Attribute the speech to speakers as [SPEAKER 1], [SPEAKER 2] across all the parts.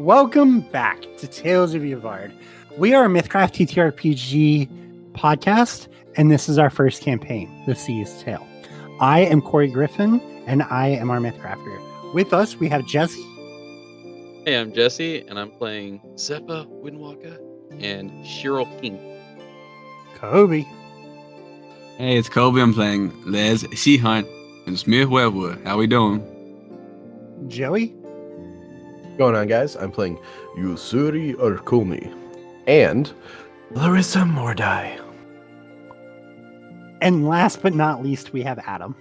[SPEAKER 1] Welcome back to Tales of Yavard. We are a Mythcraft TTRPG podcast, and this is our first campaign, The Sea's Tale. I am Corey Griffin, and I am our Mythcrafter. With us, we have Jesse.
[SPEAKER 2] Hey, I'm Jesse, and I'm playing Zeppa Windwalker and Shiro King.
[SPEAKER 1] Kobe.
[SPEAKER 3] Hey, it's Kobe. I'm playing Les Sheehunt and Smith Webwood. How we doing?
[SPEAKER 1] Joey.
[SPEAKER 4] What's going on, guys? I'm playing Yusuri Arkumi and Larissa Mordai.
[SPEAKER 1] And last but not least, we have Adam.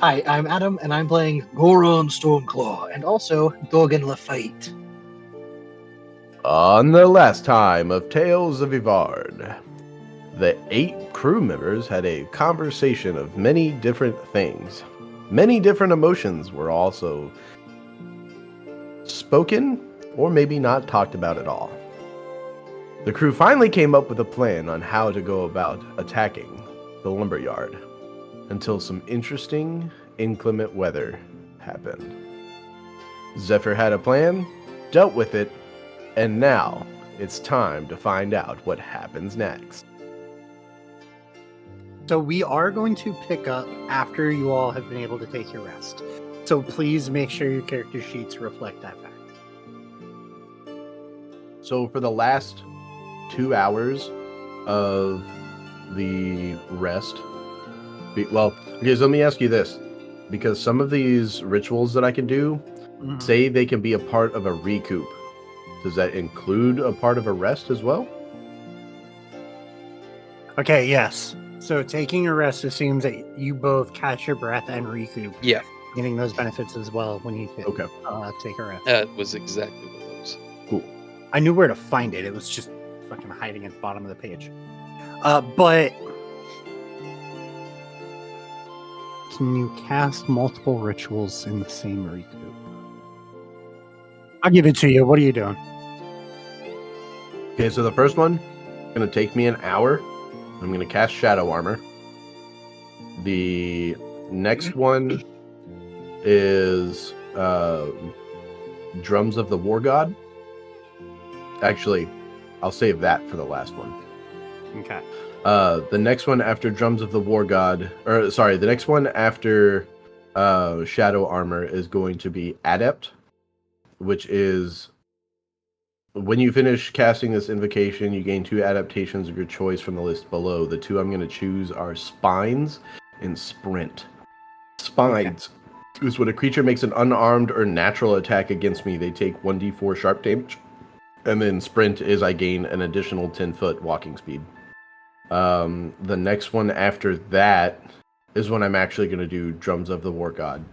[SPEAKER 5] Hi, I'm Adam, and I'm playing Goron Stormclaw, and also Dogan Lafite.
[SPEAKER 4] On the last time of Tales of Yvard, the 8 crew members had a conversation of many different things. Many different emotions were also spoken, or maybe not talked about at all. The crew finally came up with a plan on how to go about attacking the lumberyard, until some interesting, inclement weather happened. Zephyr had a plan, dealt with it, and now it's time to find out what happens next.
[SPEAKER 1] So we are going to pick up after you all have been able to take your rest. So please make sure your character sheets reflect that fact.
[SPEAKER 4] So for the last 2 hours of the rest, okay, so let me ask you this, because some of these rituals that I can do say they can be a part of a recoup. Does that include a part of a rest as well?
[SPEAKER 1] Okay, yes. So taking a rest assumes that you both catch your breath and recoup.
[SPEAKER 2] Yeah,
[SPEAKER 1] Getting those benefits as well when you
[SPEAKER 4] Okay.
[SPEAKER 1] take a rest.
[SPEAKER 2] that was exactly what it was.
[SPEAKER 4] Cool.
[SPEAKER 1] I knew where to find it. It was just fucking hiding at the bottom of the page. But can you cast multiple rituals in the same recoup? I'll give it to you. What are you doing?
[SPEAKER 4] Okay, so the first one is going to take me an hour. I'm going to cast Shadow Armor. The next one is Drums of the War God. Actually, I'll save that for the last one.
[SPEAKER 1] Okay.
[SPEAKER 4] The next one after Drums of the War God, the next one after Shadow Armor is going to be Adept, which is when you finish casting this invocation, you gain 2 adaptations of your choice from the list below. The 2 I'm going to choose are Spines and Sprint. Spines is when a creature makes an unarmed or natural attack against me, they take 1d4 sharp damage. And then Sprint is I gain an additional 10-foot walking speed. The next one after that is when I'm actually going to do Drums of the War God,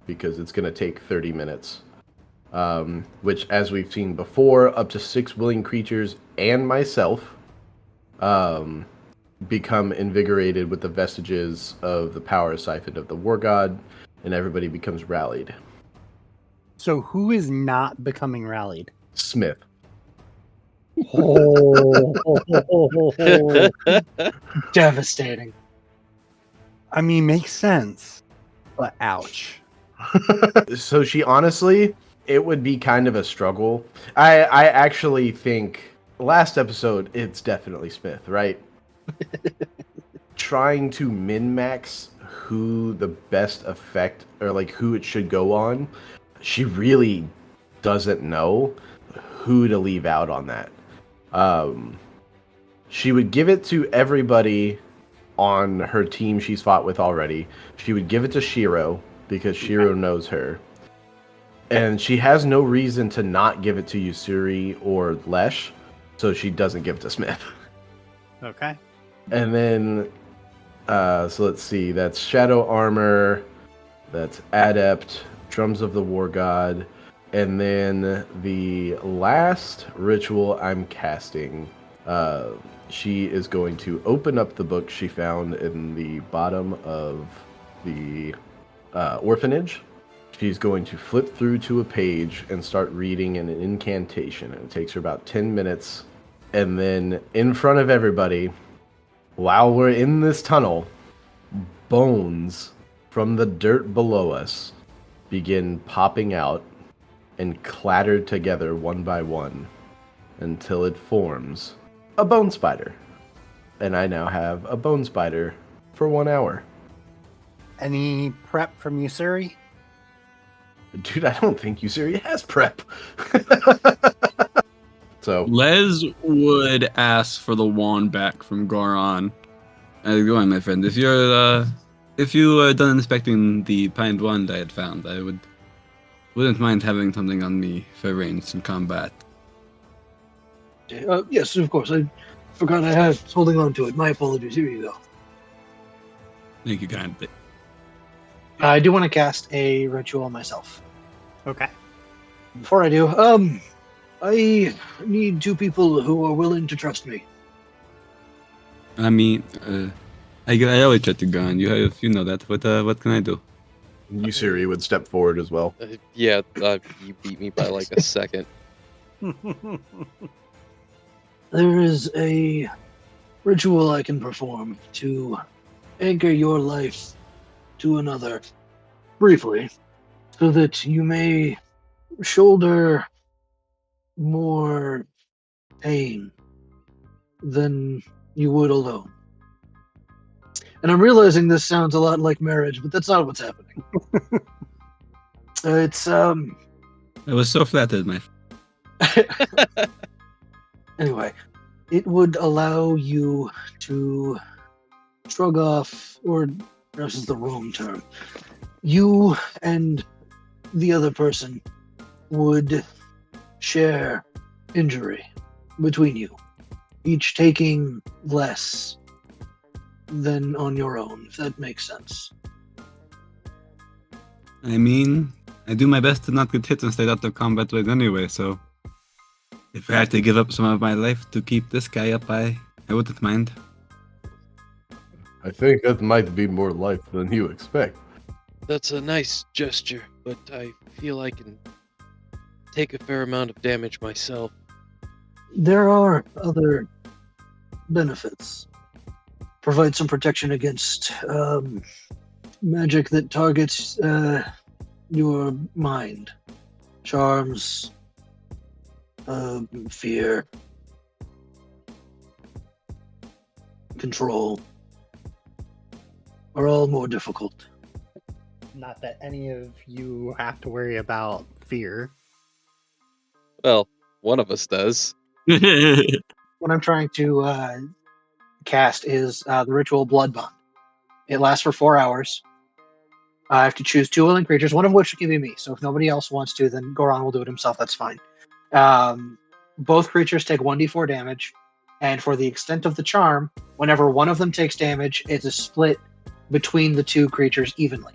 [SPEAKER 4] because it's going to take 30 minutes. Which, as we've seen before, up to 6 willing creatures and myself become invigorated with the vestiges of the power siphon of the War God, and everybody becomes rallied.
[SPEAKER 1] So who is not becoming rallied?
[SPEAKER 4] Smith.
[SPEAKER 5] Devastating.
[SPEAKER 1] I mean, makes sense, but ouch.
[SPEAKER 4] So she honestly, it would be kind of a struggle. I actually think last episode, it's definitely Smith, right? Trying to min-max who the best effect, or like who it should go on, she really doesn't know who to leave out on that. She would give it to everybody on her team she's fought with already. She would give it to Shiro, because Shiro knows her. And she has no reason to not give it to Yusuri or Lesh, so she doesn't give it to Smith.
[SPEAKER 1] Okay.
[SPEAKER 4] And then, so let's see, that's Shadow Armor, that's Adept, Drums of the War God, and then the last ritual I'm casting, she is going to open up the book she found in the bottom of the orphanage. She's going to flip through to a page and start reading an incantation. And it takes her about 10 minutes. And then in front of everybody, while we're in this tunnel, bones from the dirt below us begin popping out and clatter together one by one until it forms a bone spider. And I now have a bone spider for 1 hour.
[SPEAKER 1] Any prep from you, Suri?
[SPEAKER 4] Dude, I don't think Usuri has prep. So,
[SPEAKER 3] Les would ask for the wand back from Goron. Go on, my friend. If you done inspecting the pine wand I had found, I wouldn't mind having something on me for ranged in combat.
[SPEAKER 5] Yes, of course. I forgot I was holding on to it. My apologies. Here you go.
[SPEAKER 3] Thank you kindly.
[SPEAKER 5] I do want to cast a ritual myself.
[SPEAKER 1] Okay.
[SPEAKER 5] Before I do, I need 2 people who are willing to trust me.
[SPEAKER 3] I mean, I always try to go on. You know that. What can I do?
[SPEAKER 4] Usuri would step forward as well.
[SPEAKER 2] Yeah, you beat me by like a second.
[SPEAKER 5] There is a ritual I can perform to anchor your life to another briefly, so that you may shoulder more pain than you would alone. And I'm realizing this sounds a lot like marriage, but that's not what's happening. It's
[SPEAKER 3] I was so flattered, my.
[SPEAKER 5] Anyway, it would allow you to shrug off, or this is the wrong term. You and the other person would share injury between you, each taking less than on your own, if that makes sense.
[SPEAKER 3] I mean, I do my best to not get hit and stay out of combat with anyway, so if I have to give up some of my life to keep this guy up, I wouldn't mind.
[SPEAKER 4] I think that might be more life than you expect.
[SPEAKER 2] That's a nice gesture, but I feel I can take a fair amount of damage myself.
[SPEAKER 5] There are other benefits. Provide some protection against magic that targets your mind. Charms, fear, control are all more difficult.
[SPEAKER 1] Not that any of you have to worry about fear.
[SPEAKER 2] Well, one of us does.
[SPEAKER 5] What I'm trying to cast is the ritual Blood Bond. It lasts for 4 hours. I have to choose 2 willing creatures, one of which can be me. So if nobody else wants to, then Goron will do it himself. That's fine. Both creatures take 1d4 damage, and for the extent of the charm, whenever one of them takes damage, it's a split between the 2 creatures evenly.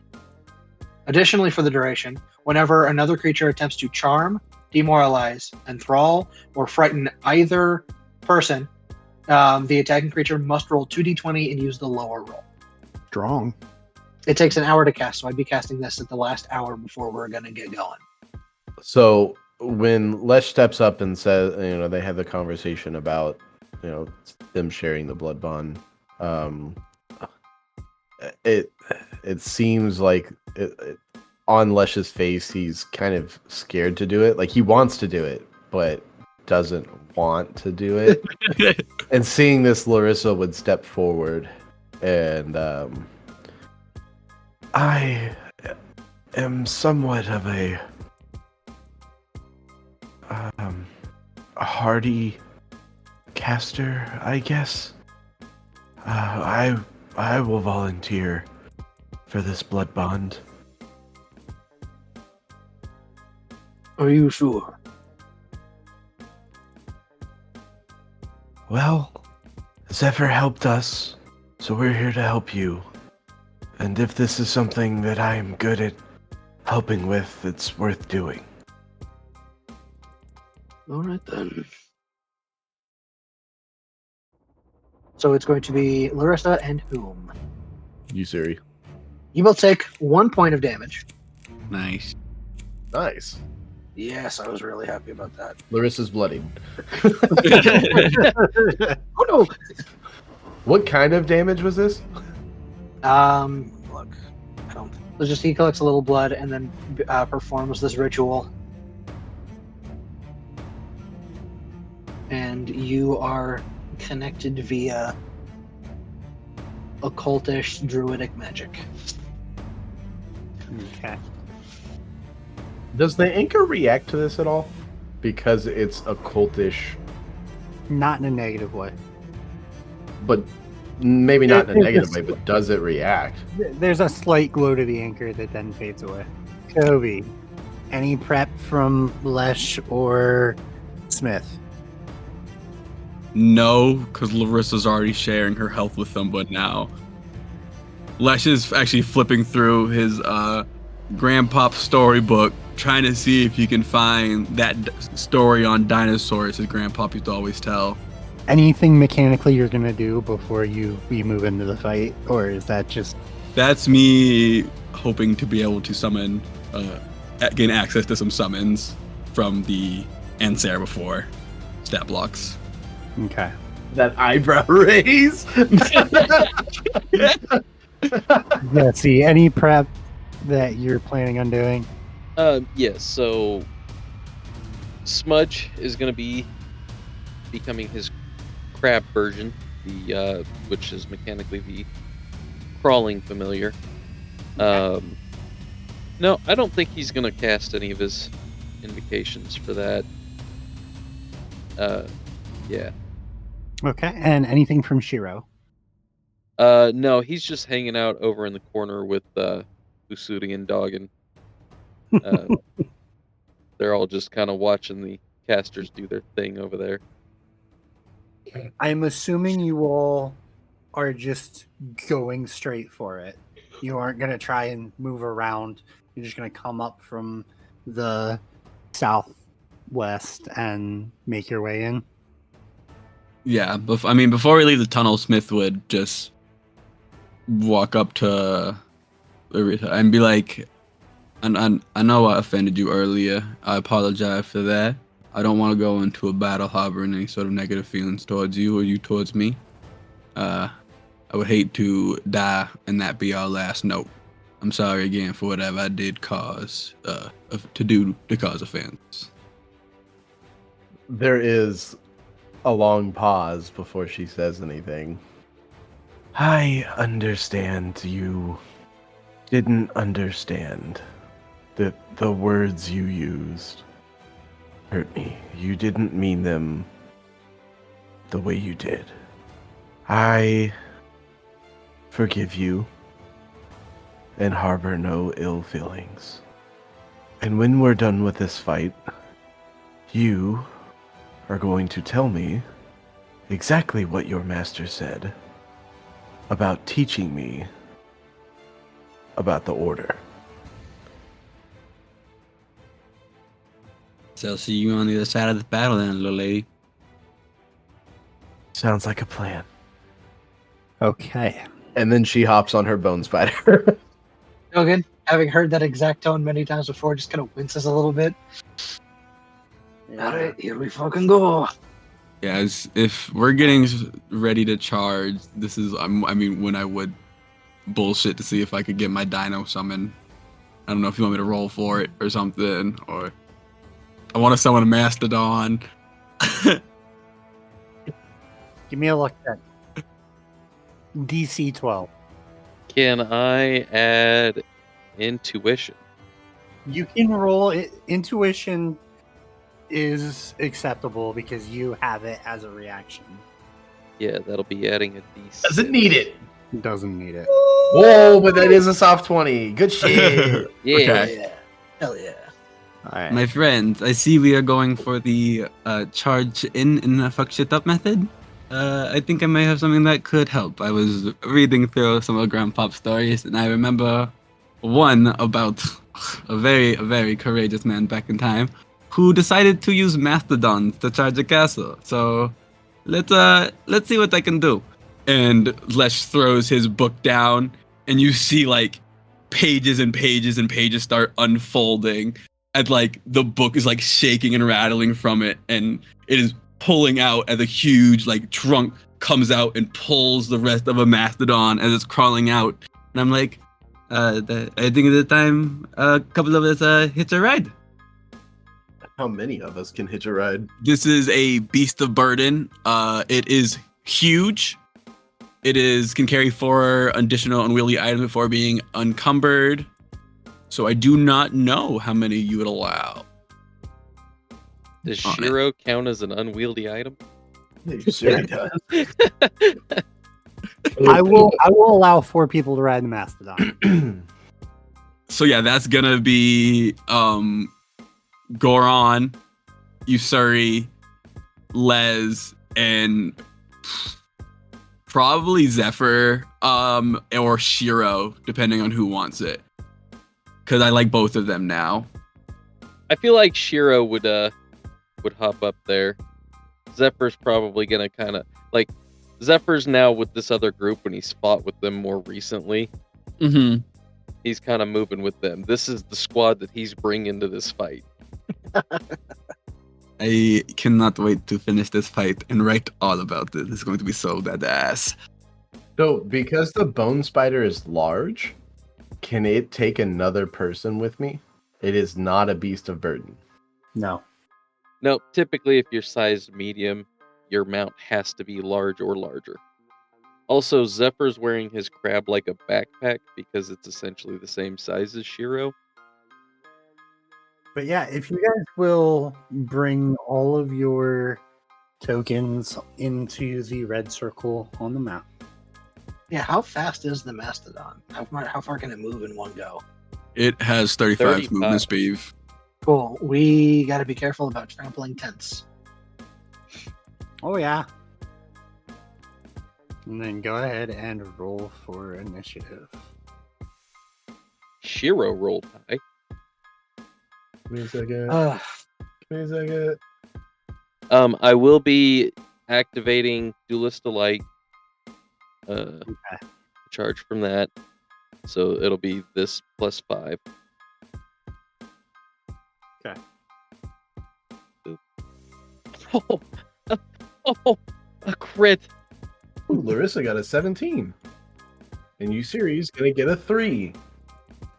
[SPEAKER 5] Additionally, for the duration, whenever another creature attempts to charm, demoralize, enthrall, or frighten either person, the attacking creature must roll 2d20 and use the lower roll.
[SPEAKER 1] Strong.
[SPEAKER 5] It takes an hour to cast, so I'd be casting this at the last hour before we're going to get going.
[SPEAKER 4] So when Lesh steps up and says, they have the conversation about, them sharing the blood bond. It seems like on Lesh's face, he's kind of scared to do it. Like he wants to do it, but doesn't want to do it. And seeing this, Larissa would step forward and I am somewhat of a hardy caster, I guess. I will volunteer for this blood bond.
[SPEAKER 5] Are you sure?
[SPEAKER 4] Well, Zephyr helped us, so we're here to help you. And if this is something that I'm good at helping with, it's worth doing.
[SPEAKER 5] All right, then. So it's going to be Larissa and whom?
[SPEAKER 4] Usuri.
[SPEAKER 5] You both take 1 point of damage.
[SPEAKER 3] Nice.
[SPEAKER 4] Nice.
[SPEAKER 5] Yes, I was really happy about that.
[SPEAKER 4] Larissa's bloodied.
[SPEAKER 5] Oh no!
[SPEAKER 4] What kind of damage was this?
[SPEAKER 5] Look, I don't. It's just he collects a little blood and then performs this ritual. and you are connected via occultish druidic magic.
[SPEAKER 1] Okay.
[SPEAKER 4] Does the anchor react to this at all? Because it's occultish,
[SPEAKER 1] Not in a negative way.
[SPEAKER 4] but maybe not in a
[SPEAKER 1] It-
[SPEAKER 4] negative
[SPEAKER 1] it's-
[SPEAKER 4] way, but does it react?
[SPEAKER 1] There's a slight glow to the anchor that then fades away. Kobe, any prep from Lesh or Smith?
[SPEAKER 3] No, because Larissa's already sharing her health with them, but now Lesh is actually flipping through his grandpop's storybook, trying to see if he can find that story on dinosaurs his grandpop used to always tell.
[SPEAKER 1] Anything mechanically you're gonna do before we move into the fight, or is that just
[SPEAKER 3] That's me hoping to be able to summon, gain access to some summons from the Ansar before stat blocks.
[SPEAKER 1] okay?
[SPEAKER 4] That eyebrow raise?
[SPEAKER 1] Yeah. See, any prep that you're planning on doing?
[SPEAKER 2] Yes, so Smudge is going to be becoming his crab version, the which is mechanically the crawling familiar. No, I don't think he's going to cast any of his invocations for that. Yeah.
[SPEAKER 1] Okay. And anything from Shiro?
[SPEAKER 2] No, he's just hanging out over in the corner with Usuri and Doggin. They're all just kind of watching the casters do their thing over there.
[SPEAKER 1] I'm assuming you all are just going straight for it. You aren't going to try and move around. You're just going to come up from the southwest and make your way in.
[SPEAKER 3] Yeah, before we leave the tunnel, Smith would just walk up to Larissa and be like, I know I offended you earlier. I apologize for that. I don't want to go into a battle harboring any sort of negative feelings towards you or you towards me. I would hate to die and that be our last note. I'm sorry again for whatever I did cause to cause offense.
[SPEAKER 4] There is a long pause before she says anything. I understand you didn't understand that the words you used hurt me. You didn't mean them the way you did. I forgive you and harbor no ill feelings. And when we're done with this fight, you are going to tell me exactly what your master said about teaching me about the order.
[SPEAKER 3] So I'll see you on the other side of the battle then, little lady.
[SPEAKER 4] Sounds like a plan.
[SPEAKER 1] Okay.
[SPEAKER 4] And then she hops on her bone spider.
[SPEAKER 5] Doggin, having heard that exact tone many times before, just kind of winces a little bit. Alright, here we fucking go.
[SPEAKER 3] Yeah, if we're getting ready to charge, this is, when I would bullshit to see if I could get my dino summon. I don't know if you want me to roll for it or something, or I want to summon a Mastodon.
[SPEAKER 1] Give me a look at DC 12.
[SPEAKER 2] Can I add intuition?
[SPEAKER 1] You can roll it. Intuition is acceptable because you have it as a reaction.
[SPEAKER 2] Yeah, that'll be adding a D6.
[SPEAKER 4] Doesn't need it.
[SPEAKER 1] It doesn't need it.
[SPEAKER 4] Whoa, but that is a soft 20. Good shit.
[SPEAKER 2] Yeah.
[SPEAKER 3] Okay.
[SPEAKER 5] Hell yeah.
[SPEAKER 1] All right.
[SPEAKER 3] My friends, I see we are going for the charge in fuck shit up method. I think I may have something that could help. I was reading through some of Grandpop's stories, and I remember one about a very courageous man back in time who decided to use mastodons to charge a castle. So let's see what I can do. And Lesh throws his book down, and you see like pages and pages and pages start unfolding, and like the book is like shaking and rattling from it, and it is pulling out as a huge like trunk comes out and pulls the rest of a mastodon as it's crawling out. And I'm like, I think at the time a couple of us hitch a ride.
[SPEAKER 4] How many of us can hitch a ride?
[SPEAKER 3] This is a beast of burden. It is huge. It can carry 4 additional unwieldy items before being encumbered. So I do not know how many you would allow.
[SPEAKER 2] Does
[SPEAKER 3] Oh, man.
[SPEAKER 2] Shiro count as an unwieldy item?
[SPEAKER 4] Siri does.
[SPEAKER 1] I will allow 4 people to ride the Mastodon.
[SPEAKER 3] So yeah, that's gonna be Goron, Usuri, Les, and probably Zephyr, or Shiro, depending on who wants it. Because I like both of them now.
[SPEAKER 2] I feel like Shiro would hop up there. Zephyr's probably gonna kind of like Zephyr's now with this other group when he's fought with them more recently.
[SPEAKER 3] Mm-hmm.
[SPEAKER 2] He's kind of moving with them. This is the squad that he's bringing to this fight.
[SPEAKER 3] I cannot wait to finish this fight and write all about it. It's going to be so badass.
[SPEAKER 4] So, because the bone spider is large, can it take another person with me? It is not a beast of burden.
[SPEAKER 1] No.
[SPEAKER 2] No, typically if you're sized medium, your mount has to be large or larger. Also, Zephyr's wearing his crab like a backpack because it's essentially the same size as Shiro.
[SPEAKER 1] But yeah, if you guys will bring all of your tokens into the red circle on the map.
[SPEAKER 5] Yeah, how fast is the Mastodon? How far can it move in one go?
[SPEAKER 3] It has 35
[SPEAKER 2] 35.
[SPEAKER 3] movement speed.
[SPEAKER 5] Cool. We got to be careful about trampling tents.
[SPEAKER 1] Oh yeah. And then go ahead and roll for initiative.
[SPEAKER 2] Shiro rolled high.
[SPEAKER 4] Give me a second.
[SPEAKER 5] Ugh.
[SPEAKER 4] Give me a second.
[SPEAKER 2] I will be activating Duelist Delight. Charge from that. So it'll be this plus 5.
[SPEAKER 1] Okay.
[SPEAKER 2] Oh, a crit.
[SPEAKER 4] Ooh, Larissa got a 17. And Usuri's gonna get a 3.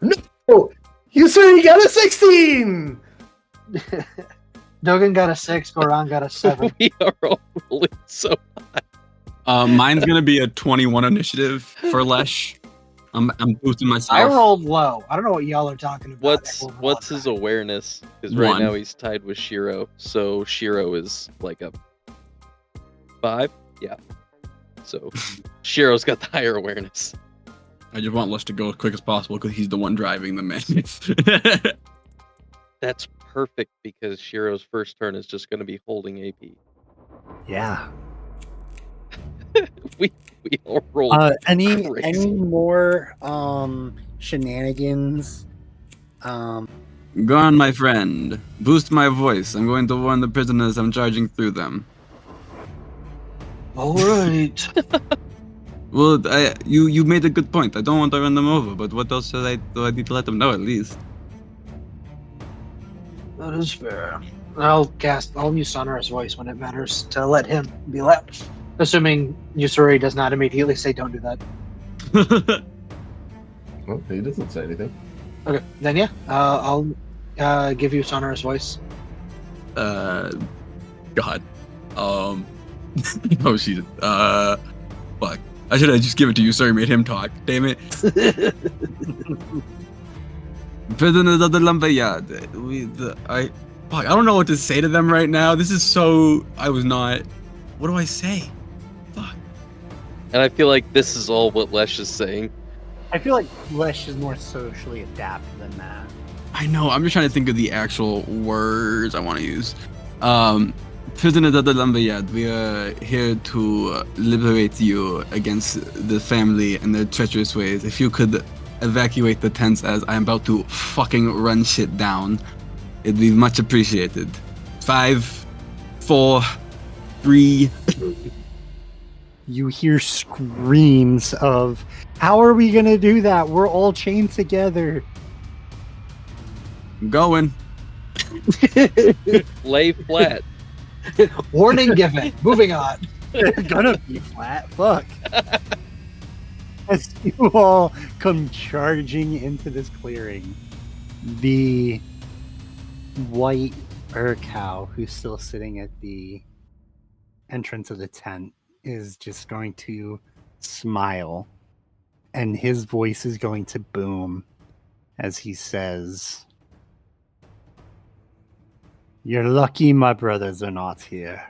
[SPEAKER 4] No! Usuri got a 16!
[SPEAKER 5] Dogen got a 6, Goran got a 7.
[SPEAKER 2] We are all rolling so.
[SPEAKER 3] Mine's gonna be a 21 initiative for Lesh. I'm boosting myself.
[SPEAKER 5] I rolled low. I don't know what y'all are talking about.
[SPEAKER 2] What's his awareness? Because right
[SPEAKER 3] 1.
[SPEAKER 2] now he's tied with Shiro. So Shiro is like a 5? Yeah. So Shiro's got the higher awareness.
[SPEAKER 3] I just want Lesh to go as quick as possible because he's the one driving the mammoth.
[SPEAKER 2] That's perfect because Shiro's first turn is just going to be holding AP.
[SPEAKER 1] Yeah.
[SPEAKER 2] We all roll.
[SPEAKER 1] Any
[SPEAKER 2] crazy.
[SPEAKER 1] more shenanigans?
[SPEAKER 3] Go on, my friend. Boost my voice. I'm going to warn the prisoners I'm charging through them.
[SPEAKER 5] All right.
[SPEAKER 3] Well, you made a good point. I don't want to run them over, but what else do I need to let them know at least?
[SPEAKER 5] That is fair. I'll use Sonorous Voice when it matters to let him be left. Assuming Usuri does not immediately say don't do that.
[SPEAKER 4] Well, he doesn't say anything.
[SPEAKER 5] Okay, then yeah, I'll give you Sonorous Voice.
[SPEAKER 3] God. Oh, shit. Fuck. I should have just given it to you. Sorry, made him talk. Damn it. Prisoners of the Lumberyard. I don't know what to say to them right now. This is so. What do I say? Fuck.
[SPEAKER 2] And I feel like this is all what Lesh is saying.
[SPEAKER 1] I feel like Lesh is more socially adapted than that.
[SPEAKER 3] I know. I'm just trying to think of the actual words I want to use. Prisoners of the Lumberyard, we are here to liberate you against the family and their treacherous ways. If you could evacuate the tents as I'm about to fucking run shit down, it'd be much appreciated. 5, 4, 3.
[SPEAKER 1] You hear screams of, "How are we gonna do that? We're all chained together."
[SPEAKER 3] I'm going.
[SPEAKER 2] Lay flat.
[SPEAKER 5] Warning given. Moving on.
[SPEAKER 1] They're gonna be flat. Fuck. As you all come charging into this clearing, the white Urkow, who's still sitting at the entrance of the tent, is just going to smile, and his voice is going to boom as he says, "You're lucky my brothers are not here."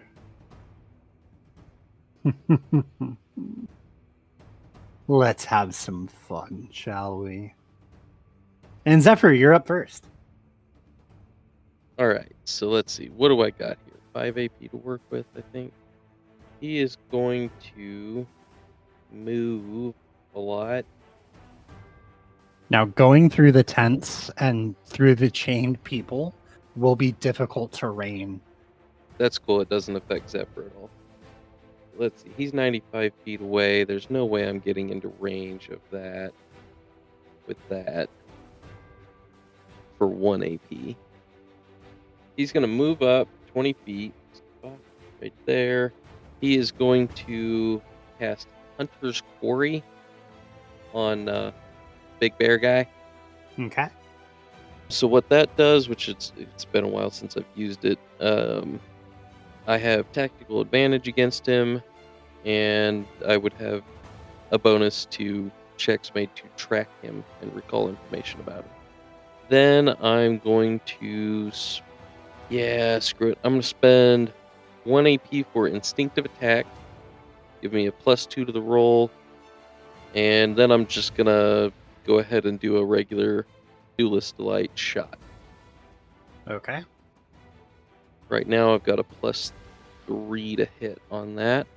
[SPEAKER 1] Let's have some fun, shall we? And Zephyr, you're up first.
[SPEAKER 2] All right, so let's see. What do I got here? 5 AP to work with, I think. He is going to move a lot.
[SPEAKER 1] Now, going through the tents and through the chained people will be difficult terrain.
[SPEAKER 2] That's cool. It doesn't affect Zephyr at all. Let's see. He's 95 feet away. There's no way I'm getting into range of that with that for 1 AP. He's going to move up 20 feet. Right there. He is going to cast Hunter's Quarry on Big Bear guy.
[SPEAKER 1] Okay.
[SPEAKER 2] So what that does, which it's been a while since I've used it, I have tactical advantage against him, and I would have a bonus to checks made to track him and recall information about him. Then I'm going to, screw it. I'm going to spend 1 AP for instinctive attack, give me a +2 to the roll, and then I'm just going to go ahead and do a regular Duelist Delight shot.
[SPEAKER 1] Okay.
[SPEAKER 2] Right now I've got a +3 to hit on that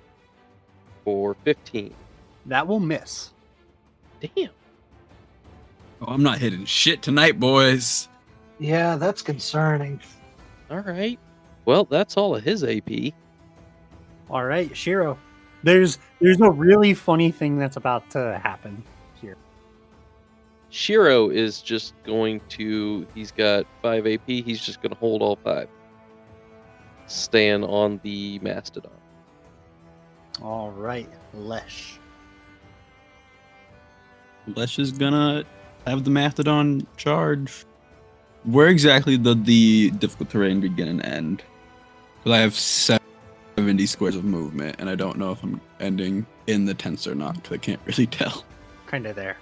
[SPEAKER 2] for 15.
[SPEAKER 1] That will miss.
[SPEAKER 2] Damn.
[SPEAKER 3] Oh, I'm not hitting shit tonight, boys.
[SPEAKER 5] Yeah, that's concerning.
[SPEAKER 2] All right. Well, that's all of his AP.
[SPEAKER 1] All right, Shiro. There's a really funny thing that's about to happen here.
[SPEAKER 2] Shiro is just going to, he's got 5 AP, he's just going to hold all 5. Staying on the Mastodon.
[SPEAKER 1] All right, Lesh.
[SPEAKER 3] Lesh is gonna have the Mastodon charge. Where exactly did the difficult terrain begin and end? Because I have 70 squares of movement, and I don't know if I'm ending in the tents or not, because I can't really tell.
[SPEAKER 1] Kind of there.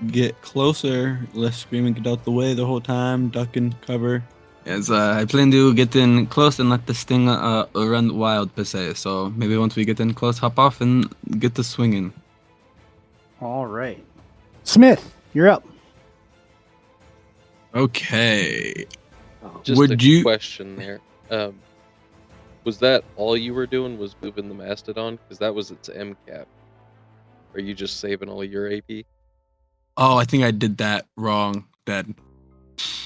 [SPEAKER 3] Get closer, less screaming, get out the way the whole time, duck and cover. As I plan to get in close and let this thing run wild, per se. So maybe once we get in close, hop off and get the swinging.
[SPEAKER 1] All right. Smith, you're up.
[SPEAKER 3] Okay.
[SPEAKER 2] Just
[SPEAKER 3] Would
[SPEAKER 2] a
[SPEAKER 3] you-
[SPEAKER 2] question there. Was that all you were doing, was moving the Mastodon? Because that was its MCAP. Are you just saving all your AP?
[SPEAKER 3] Oh, I think I did that wrong then.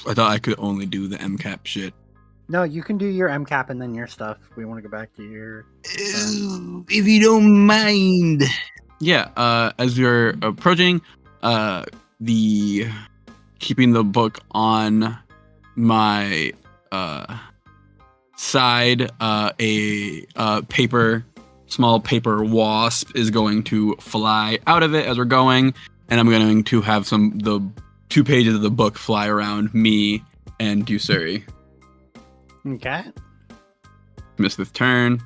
[SPEAKER 3] I thought I could only do the MCAP shit.
[SPEAKER 1] No, you can do your MCAP and then your stuff. We want to go back to your...
[SPEAKER 3] If you don't mind. Yeah, as we're approaching, the keeping the book on my side, a small paper wasp is going to fly out of it as we're going, and I'm going to have the 2 pages of the book fly around me and Dusuri.
[SPEAKER 1] Okay.
[SPEAKER 3] Miss this turn.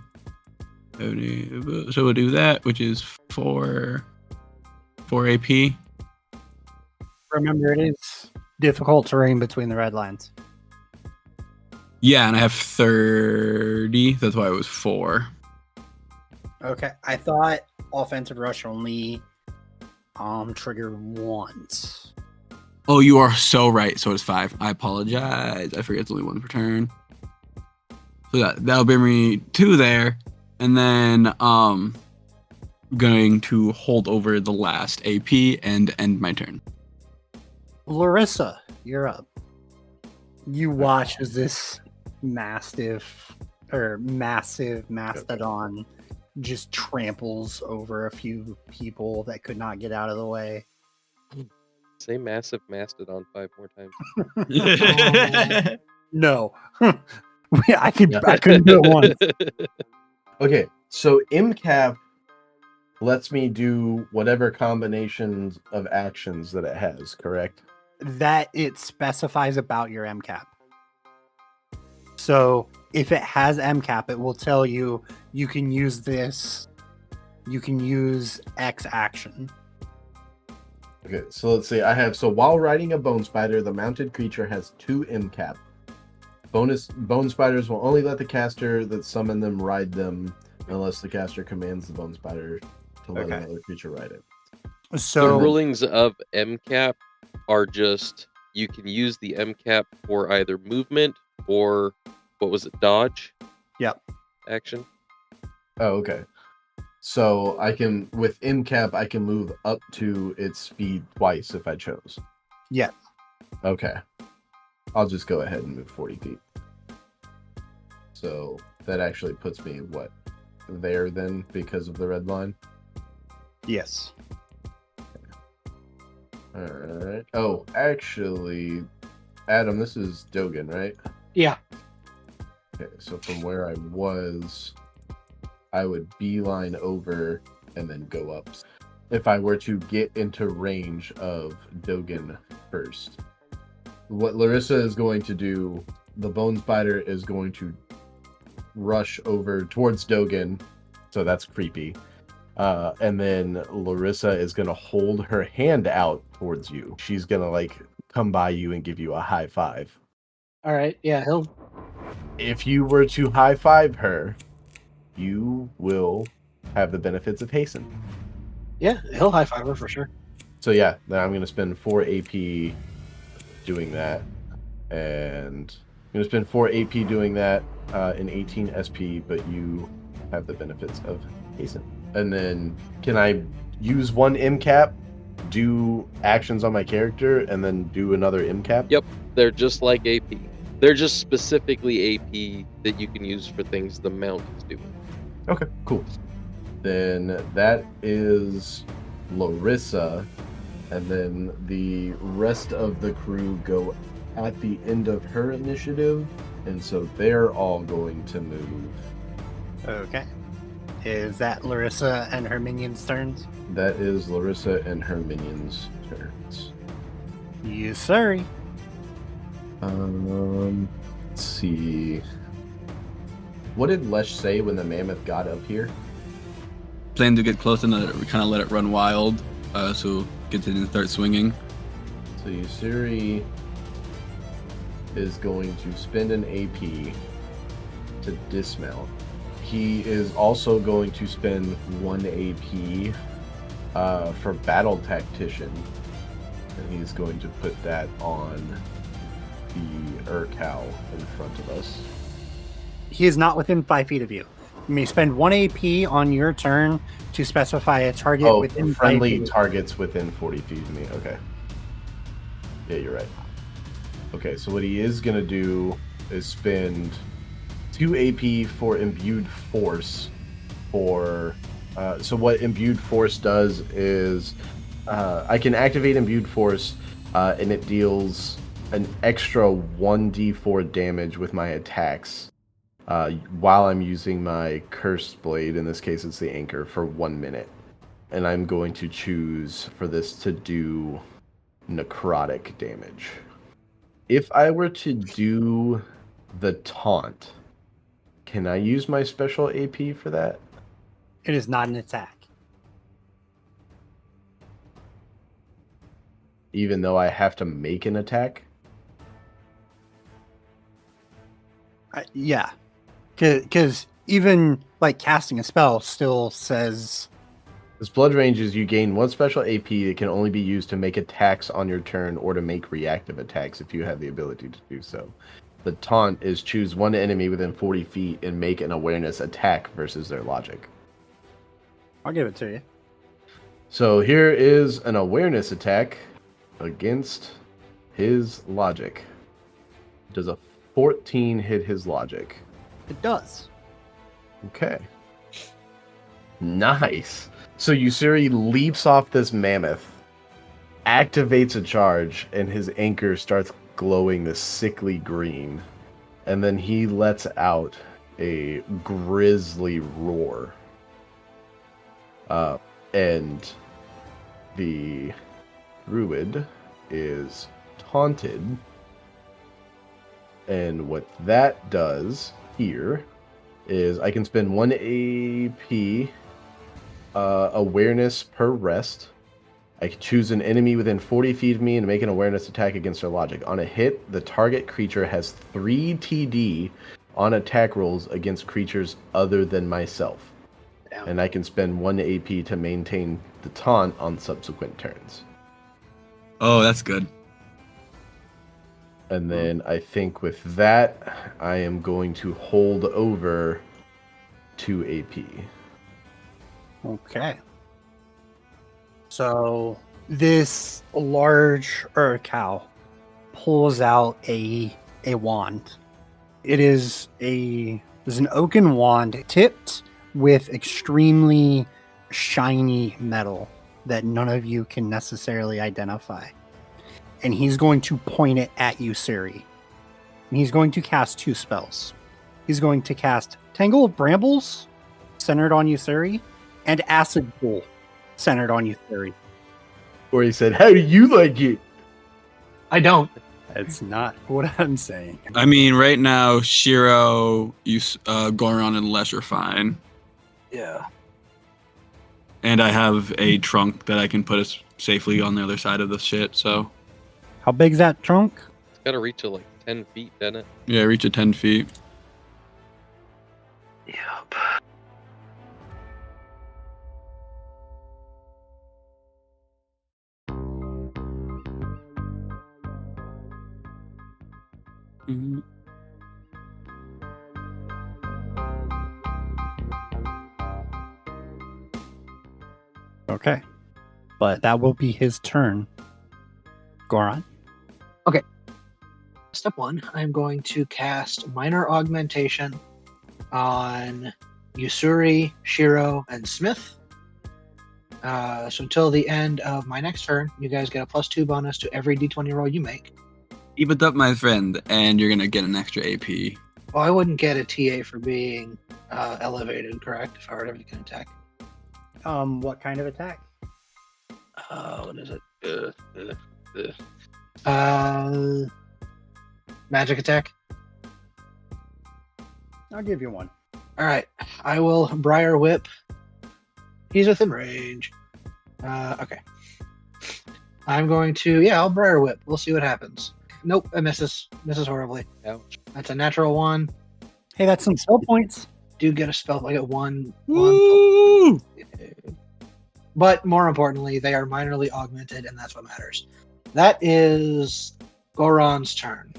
[SPEAKER 3] So we'll do that, which is 4 AP.
[SPEAKER 1] Remember, it is difficult terrain between the red lines.
[SPEAKER 3] Yeah, and I have 30. That's why it was 4.
[SPEAKER 1] Okay. I thought offensive rush only triggered once.
[SPEAKER 3] Oh, you are so right. So it's 5. I apologize. I forget it's only 1 per turn. So that'll bring me 2 there. And then going to hold over the last AP and end my turn.
[SPEAKER 1] Larissa, you're up. You watch as this massive mastodon just tramples over a few people that could not get out of the way.
[SPEAKER 2] Say massive Mastodon 5 more times.
[SPEAKER 1] No. I couldn't do it once.
[SPEAKER 4] Okay, so MCAP lets me do whatever combinations of actions that it has, correct?
[SPEAKER 1] That it specifies about your MCAP. So if it has MCAP, it will tell you you can use this. You can use X action.
[SPEAKER 4] Okay, so let's see. While riding a bone spider, the mounted creature has 2 MCAP. Bone spiders will only let the caster that summoned them ride them unless the caster commands the bone spider to let
[SPEAKER 1] Okay.
[SPEAKER 4] another creature ride it.
[SPEAKER 2] The
[SPEAKER 1] So
[SPEAKER 2] rulings of MCAP are just you can use the MCAP for either movement or what was it, dodge?
[SPEAKER 1] Yep.
[SPEAKER 2] Action.
[SPEAKER 4] Oh, okay. So I can, with MCAP, I can move up to its speed twice if I chose.
[SPEAKER 1] Yeah.
[SPEAKER 4] Okay. I'll just go ahead and move 40 feet. So that actually puts me, there then because of the red line?
[SPEAKER 1] yes.
[SPEAKER 4] Alright. Oh, actually, Adam, this is Dogen, right?
[SPEAKER 5] Yeah.
[SPEAKER 4] Okay, so from where I was, I would beeline over and then go up. If I were to get into range of Dogen first. What Larissa is going to do, the bone spider is going to rush over towards Dogen, so that's creepy. And then Larissa is going to hold her hand out towards you. She's going to come by you and give you a high five.
[SPEAKER 5] All right. Yeah. He'll.
[SPEAKER 4] If you were to high five her, you will have the benefits of hasten.
[SPEAKER 5] Yeah. He'll high five her for sure.
[SPEAKER 4] So yeah, then I'm going to spend 4 AP doing that. And I'm going to spend 4 AP doing that in 18 SP, but you have the benefits of hasten. And then can I use 1 MCAP, do actions on my character, and then do another MCAP?
[SPEAKER 2] Yep. They're just like AP. They're just specifically AP that you can use for things the mount is doing.
[SPEAKER 4] Okay, cool. Then that is Larissa, and then the rest of the crew go at the end of her initiative, and so they're all going to move.
[SPEAKER 1] Okay. Is that Larissa and her minions' turns?
[SPEAKER 4] That is Larissa and her minions' turns.
[SPEAKER 1] Yes, sir.
[SPEAKER 4] Let's see. What did Lesh say when the mammoth got up here?
[SPEAKER 3] Plan to get close and kind of let it run wild, so continue to start swinging.
[SPEAKER 4] So Yusuri is going to spend an AP to dismount. He is also going to spend 1 AP for Battle Tactician, and he's going to put that on the Urkow in front of us.
[SPEAKER 1] He is not within 5 feet of you. You may spend 1 AP on your turn to specify a target
[SPEAKER 4] Oh,
[SPEAKER 1] within 5
[SPEAKER 4] friendly
[SPEAKER 1] feet.
[SPEAKER 4] targets within 40 feet of me. Okay. Yeah, you're right. Okay, so what he is going to do is spend 2 AP for Imbued Force for... so what Imbued Force does is I can activate Imbued Force and it deals an extra 1d4 damage with my attacks while I'm using my Cursed Blade. In this case, it's the Anchor for 1 minute. And I'm going to choose for this to do necrotic damage. If I were to do the Taunt, can I use my special AP for that?
[SPEAKER 1] It is not an attack.
[SPEAKER 4] Even though I have to make an attack?
[SPEAKER 1] Yeah. Because even casting a spell still says...
[SPEAKER 4] This blood range is you gain 1 special AP that can only be used to make attacks on your turn or to make reactive attacks if you have the ability to do so. The Taunt is choose 1 enemy within 40 feet and make an awareness attack versus their logic.
[SPEAKER 1] I'll give it to you.
[SPEAKER 4] So here is an awareness attack against his logic. Does a 14 hit his logic?
[SPEAKER 1] It does.
[SPEAKER 4] Okay. Nice. So Yusuri leaps off this mammoth, activates a charge, and his anchor starts glowing this sickly green. And then he lets out a grisly roar. And the druid is taunted And what that does here is I can spend 1 AP awareness per rest. I can choose an enemy within 40 feet of me and make an awareness attack against their logic. On a hit, the target creature has 3 TD on attack rolls against creatures other than myself.
[SPEAKER 5] Damn.
[SPEAKER 4] And I can spend 1 AP to maintain the taunt on subsequent turns.
[SPEAKER 3] Oh, that's good.
[SPEAKER 4] And then I think with that, I am going to hold over 2 AP.
[SPEAKER 1] Okay. So this large Urkow pulls out a wand. It is an oaken wand tipped with extremely shiny metal that none of you can necessarily identify. And he's going to point it at you, Siri. And he's going to cast 2 spells. He's going to cast Tangle of Brambles, centered on Yusuri, and Acid Pool, centered on Yusuri.
[SPEAKER 4] Or he said, "How do you like it?"
[SPEAKER 5] I don't.
[SPEAKER 1] That's not what I'm saying.
[SPEAKER 3] I mean, right now, Shiro, Goron, and Lesh are fine.
[SPEAKER 5] Yeah.
[SPEAKER 3] And I have a trunk that I can put us safely on the other side of the shit, so...
[SPEAKER 1] How big's that trunk?
[SPEAKER 2] It's got to reach to like 10 feet, doesn't it?
[SPEAKER 3] Yeah, reach at 10 feet.
[SPEAKER 5] Yep.
[SPEAKER 3] Mhm.
[SPEAKER 1] Okay. But that will be his turn. Goron.
[SPEAKER 5] Step 1, I'm going to cast Minor Augmentation on Yusuri, Shiro, and Smith. So until the end of my next turn, you guys get a +2 bonus to every d20 roll you make.
[SPEAKER 3] Keep it up, my friend, and you're gonna get an extra AP.
[SPEAKER 5] Well, I wouldn't get a TA for being elevated, correct? If I were to make an attack.
[SPEAKER 1] What kind of attack?
[SPEAKER 5] What is it? Magic attack.
[SPEAKER 1] I'll give you one.
[SPEAKER 5] All right, I will Briar Whip. He's within range. Okay. I'm going to, I'll Briar Whip. We'll see what happens. Nope, it misses. Misses horribly.
[SPEAKER 2] Ouch.
[SPEAKER 5] That's a natural 1.
[SPEAKER 1] Hey, that's some spell points.
[SPEAKER 5] Do get a spell. I get one.
[SPEAKER 3] Woo!
[SPEAKER 5] But more importantly, they are minorly augmented, and that's what matters. That is Goron's turn.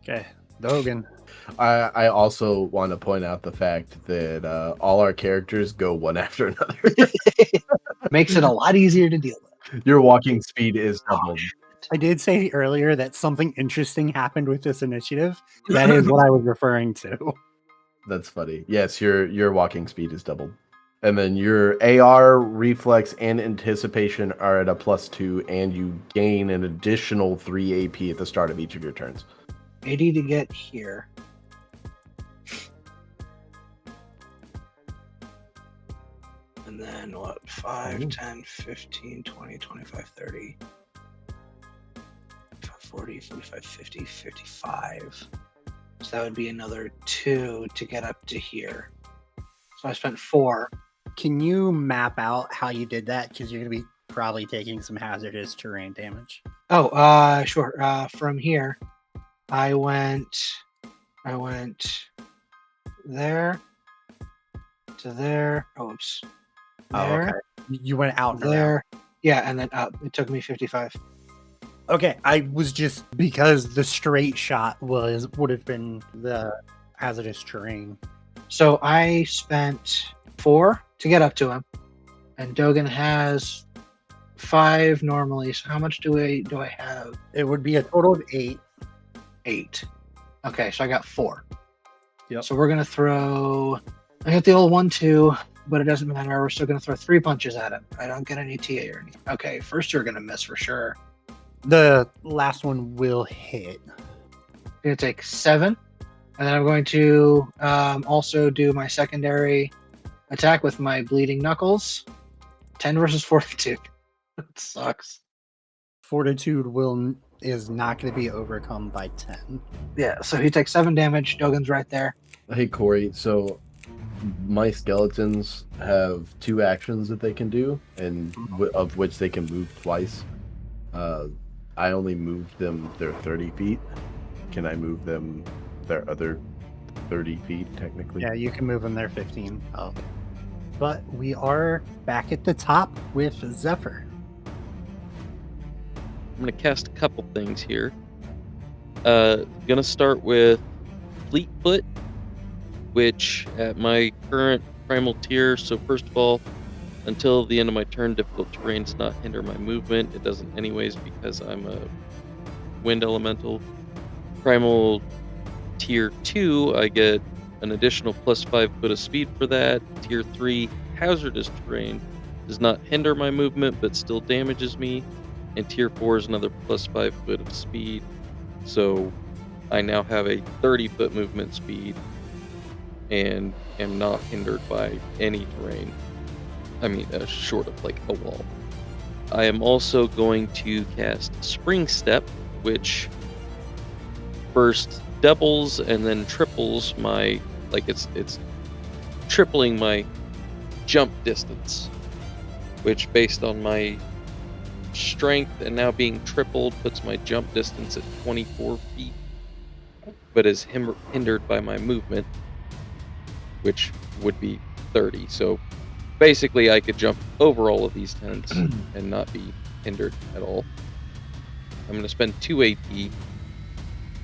[SPEAKER 1] Okay. Dogan.
[SPEAKER 4] I also want to point out the fact that all our characters go one after another.
[SPEAKER 5] Makes it a lot easier to deal with.
[SPEAKER 4] Your walking speed is doubled.
[SPEAKER 1] I did say earlier that something interesting happened with this initiative. That is what I was referring to.
[SPEAKER 4] That's funny. Yes, your walking speed is doubled. And then your AR, reflex, and anticipation are at a +2, and you gain an additional 3 AP at the start of each of your turns.
[SPEAKER 5] 80 to get here. And then what? 5, 10, 15, 20, 25, 30, 40, 45, 50, 55. So that would be another 2 to get up to here. So I spent 4.
[SPEAKER 1] Can you map out how you did that? Because you're going to be probably taking some hazardous terrain damage.
[SPEAKER 5] Oh, sure. From here, I went there to there. Oh, oops. There,
[SPEAKER 1] You went out and around.
[SPEAKER 5] there. Yeah, and then up. It took me 55.
[SPEAKER 1] Okay, I was just because the straight shot would have been the hazardous terrain.
[SPEAKER 5] So I spent 4 to get up to him, and Dogan has 5 normally. So how much do I have?
[SPEAKER 1] It would be a total of 8.
[SPEAKER 5] 8. Okay, so I got 4.
[SPEAKER 1] Yep.
[SPEAKER 5] So we're gonna throw. I got the old 1-2, but it doesn't matter. We're still gonna throw 3 punches at him. I don't get any TA or anything. Okay, first you're gonna miss for sure.
[SPEAKER 1] The last one will hit.
[SPEAKER 5] I'm gonna take 7, and then I'm going to also do my secondary attack with my bleeding knuckles. 10 versus 42. That sucks.
[SPEAKER 1] Fortitude will is not going to be overcome by 10.
[SPEAKER 5] Yeah, so he takes 7 damage. Dogan's right there.
[SPEAKER 4] Hey Corey, so my skeletons have 2 actions that they can do, and of which they can move twice. I only moved them their 30 feet. Can I move them their other 30 feet technically?
[SPEAKER 1] Yeah, you can move them there 15 up. But we are back at the top with Zephyr.
[SPEAKER 2] I'm going to cast a couple things here. Going to start with Fleetfoot, which at my current primal tier, so first of all, until the end of my turn, difficult terrain does not hinder my movement. It doesn't anyways because I'm a wind elemental. Primal tier 2, I get an additional plus 5 foot of speed for that. Tier 3, hazardous terrain does not hinder my movement but still damages me. And tier 4 is another plus 5 foot of speed. So I now have a 30 foot movement speed and am not hindered by any terrain. I mean, short of like a wall. I am also going to cast Spring Step, which first doubles and then triples my, like it's tripling my jump distance, which based on my strength and now being tripled puts my jump distance at 24 feet, but is hindered by my movement, which would be 30. So basically I could jump over all of these tents and not be hindered at all. I'm going to spend 2 AP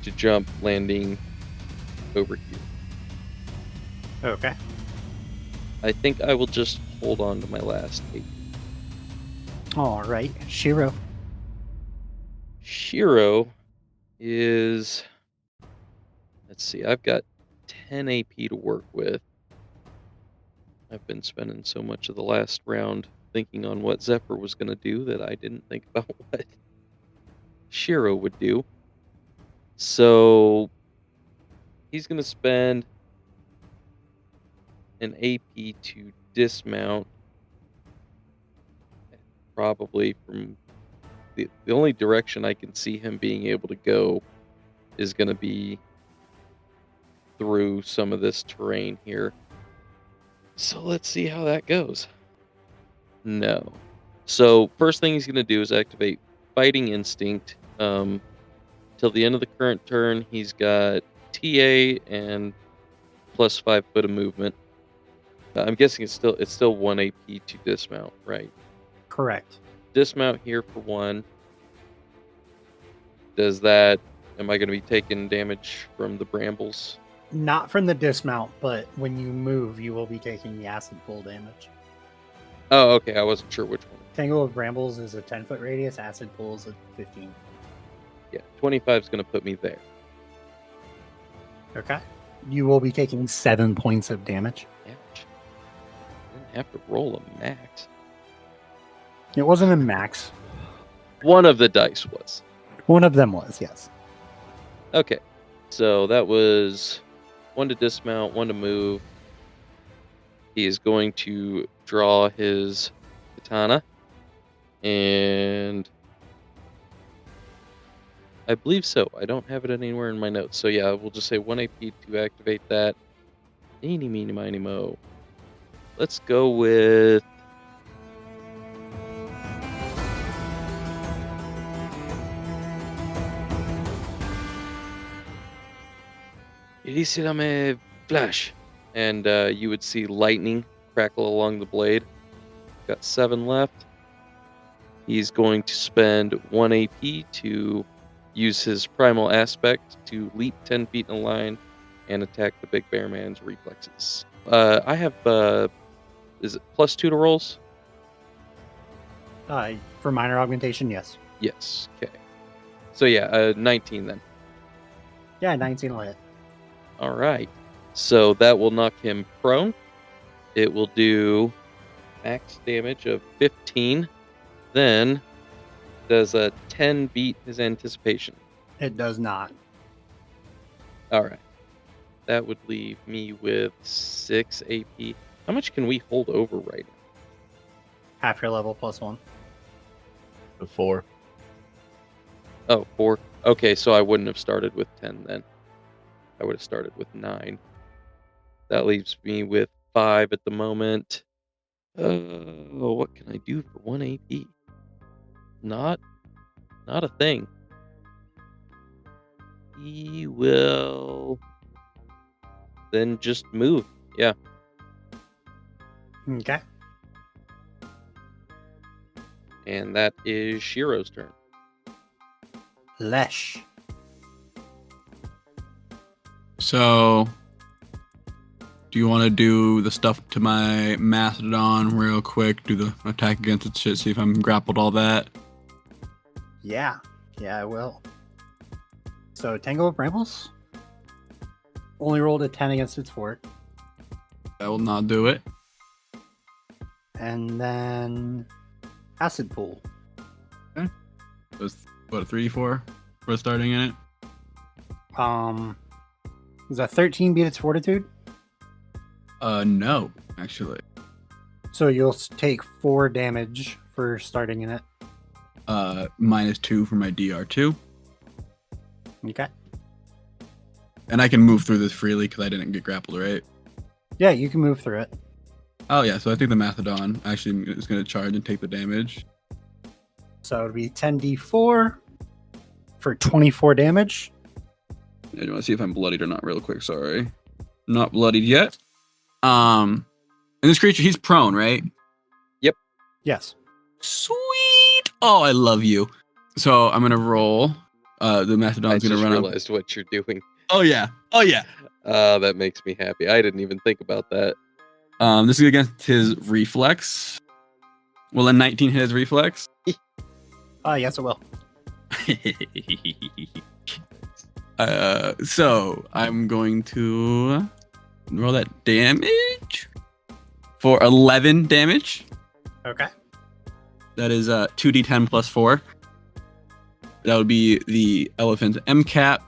[SPEAKER 2] to jump, landing over here.
[SPEAKER 1] Okay.
[SPEAKER 2] I think I will just hold on to my last AP.
[SPEAKER 1] All right. Shiro.
[SPEAKER 2] Shiro is, let's see, I've got 10 AP to work with. I've been spending so much of the last round thinking on what Zephyr was going to do that I didn't think about what Shiro would do. So he's going to spend an AP to dismount. Probably from the only direction I can see him being able to go is going to be through some of this terrain here. So let's see how that goes. No. So first thing he's going to do is activate Fighting Instinct. Till the end of the current turn, he's got TA and plus 5 foot of movement. I'm guessing it's still 1 AP to dismount, right?
[SPEAKER 1] Correct.
[SPEAKER 2] Dismount here for 1. Does that... Am I going to be taking damage from the brambles?
[SPEAKER 1] Not from the dismount, but when you move, you will be taking the acid pool damage.
[SPEAKER 2] Oh, okay. I wasn't sure which one.
[SPEAKER 1] Tangle of Brambles is a 10-foot radius. Acid pool is a 15.
[SPEAKER 2] Yeah, 25 is going to put me there.
[SPEAKER 1] Okay. You will be taking 7 points of damage.
[SPEAKER 2] Ouch. I didn't have to roll a max.
[SPEAKER 1] It wasn't a max.
[SPEAKER 2] One of the dice was.
[SPEAKER 1] One of them was, yes.
[SPEAKER 2] Okay. So that was 1 to dismount, 1 to move. He is going to draw his katana. And I believe so. I don't have it anywhere in my notes. So yeah, we'll just say 1 AP to activate that. Eeny, meeny, miny, mo. Let's go with... Irisirame Flash. And you would see lightning crackle along the blade. Got 7 left. He's going to spend 1 AP to use his primal aspect to leap 10 feet in a line and attack the big bear man's reflexes. I have, is it +2 to rolls?
[SPEAKER 1] For minor augmentation, yes.
[SPEAKER 2] Yes, okay. So yeah, 19 then.
[SPEAKER 1] Yeah, 19 will hit.
[SPEAKER 2] All right. So that will knock him prone. It will do max damage of 15. Then does a 10 beat his anticipation?
[SPEAKER 1] It does not.
[SPEAKER 2] All right. That would leave me with 6 AP. How much can we hold over right now?
[SPEAKER 1] Half your level +1.
[SPEAKER 4] 4.
[SPEAKER 2] Oh, 4. Okay, so I wouldn't have started with 10 then. I would have started with 9. That leaves me with 5 at the moment. What can I do for 1 AP? Not a thing. He will then just move. Yeah.
[SPEAKER 1] Okay.
[SPEAKER 2] And that is Shiro's turn.
[SPEAKER 1] Lesh.
[SPEAKER 3] So, do you want to do the stuff to my Mastodon real quick? Do the attack against its shit, see if I'm grappled, all that?
[SPEAKER 1] Yeah. Yeah, I will. So, Tangle of Brambles. Only rolled a 10 against its fort.
[SPEAKER 3] I will not do it.
[SPEAKER 1] And then Acid Pool.
[SPEAKER 3] It was, what, a 3d4 for starting in it?
[SPEAKER 1] Does that 13 beat its fortitude?
[SPEAKER 3] No, actually.
[SPEAKER 1] So you'll take 4 damage for starting in it.
[SPEAKER 3] -2 for my DR2.
[SPEAKER 1] Okay.
[SPEAKER 3] And I can move through this freely because I didn't get grappled, right?
[SPEAKER 1] Yeah, you can move through it.
[SPEAKER 3] Oh, yeah, so I think the Mastodon actually is going to charge and take the damage.
[SPEAKER 1] So it'll be 10d4 for 24 damage.
[SPEAKER 3] I want to see if I'm bloodied or not real quick, sorry. Not bloodied yet. And this creature, he's prone, right?
[SPEAKER 1] Yes.
[SPEAKER 3] Sweet! Oh, I love you. So I'm going to roll. The
[SPEAKER 2] I
[SPEAKER 3] Mastodon's going
[SPEAKER 2] just
[SPEAKER 3] to run up.
[SPEAKER 2] realized what you're doing.
[SPEAKER 3] Oh, yeah. Oh, yeah.
[SPEAKER 2] That makes me happy. I didn't even think about that.
[SPEAKER 3] This is against his reflex. Will a 19 hit his reflex?
[SPEAKER 1] Yes, it will.
[SPEAKER 3] So I'm going to roll that damage for 11 damage.
[SPEAKER 1] Okay.
[SPEAKER 3] That is 2d10 plus 4. That would be the elephant's MCAP.